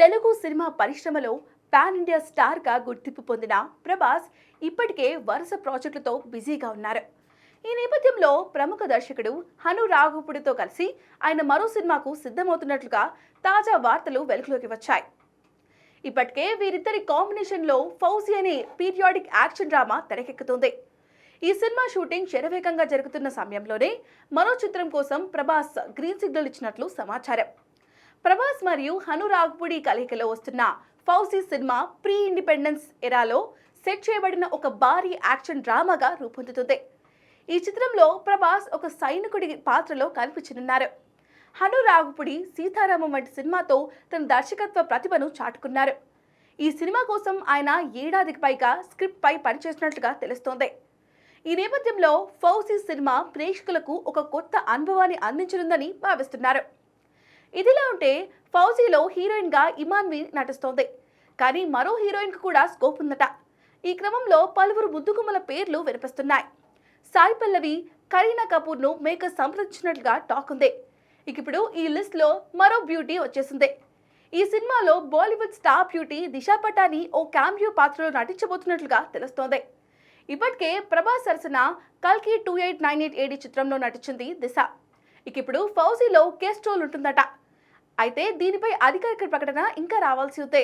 Telugu cinema పరిశ్రమలో pan India స్టార్గా గుర్తింపు పొందిన ప్రభాస్ ఇప్పటికే వరుస ప్రాజెక్టులతో బిజీగా ఉన్నారు. ఈ నేపథ్యంలో ప్రముఖ దర్శకుడు హను రాఘపుడితో కలిసి ఆయన మరో సినిమాకు సిద్ధమవుతున్నట్లుగా తాజా వార్తలు వెలుగులోకి వచ్చాయి. ఇప్పటికే వీరిద్దరి కాంబినేషన్లో ఫౌజీ అనే పీరియాడిక్ యాక్షన్ డ్రామా తెరకెక్కుతుంది. ఈ సినిమా షూటింగ్ శరవేగంగా జరుగుతున్న సమయంలోనే మరో చిత్రం కోసం ప్రభాస్ గ్రీన్ సిగ్నల్ ఇచ్చినట్లు సమాచారం. ప్రభాస్ మరియు హను రాఘపుడి కలయికలో వస్తున్న ఫౌజీ సినిమా ప్రీ ఇండిపెండెన్స్ ఎరాలో సెట్ చేయబడిన ఒక భారీ యాక్షన్ డ్రామాగా రూపొందుతుంది. ఈ చిత్రంలో ప్రభాస్ ఒక సైనికుడి పాత్రలో కనిపించనున్నారు. హను రాఘపుడి సీతారామం వంటి సినిమాతో తన దర్శకత్వ ప్రతిభను చాటుకున్నారు. ఈ సినిమా కోసం ఆయన ఏడాదికి పైగా స్క్రిప్ట్ పై పనిచేసినట్లుగా తెలుస్తోంది. ఈ నేపథ్యంలో ఫౌజీ సినిమా ప్రేక్షకులకు ఒక కొత్త అనుభవాన్ని అందించనుందని భావిస్తున్నారు. ఇదిలా ఉంటే ఫౌజీలో హీరోయిన్ గా ఇమాన్వి నటిస్తోంది. కానీ మరో హీరోయిన్ కు కూడా స్కోప్ ఉందట. ఈ క్రమంలో పలువురు ముద్దుగుమ్మల పేర్లు వినిపిస్తున్నాయి. సాయి పల్లవి, కరీనా కపూర్ ను మేకర్స్ సంప్రదించినట్లుగా టాక్ ఉంది. ఇప్పుడు ఈ లిస్ట్ లో మరో బ్యూటీ వచ్చేసింది. ఈ సినిమాలో బాలీవుడ్ స్టార్ బ్యూటీ దిశా పటాని ఓ క్యామియో పాత్రలో నటించబోతున్నట్లుగా తెలుస్తోంది. ఇప్పటికే ప్రభాస్ సరసన కల్కి 2898 AD చిత్రంలో నటించింది దిశ. ఇప్పుడు ఫౌజీలో గెస్ట్ రోల్ ఉంటుందట. అయితే దీనిపై అధికారిక ప్రకటన ఇంకా రావాల్సి ఉంది.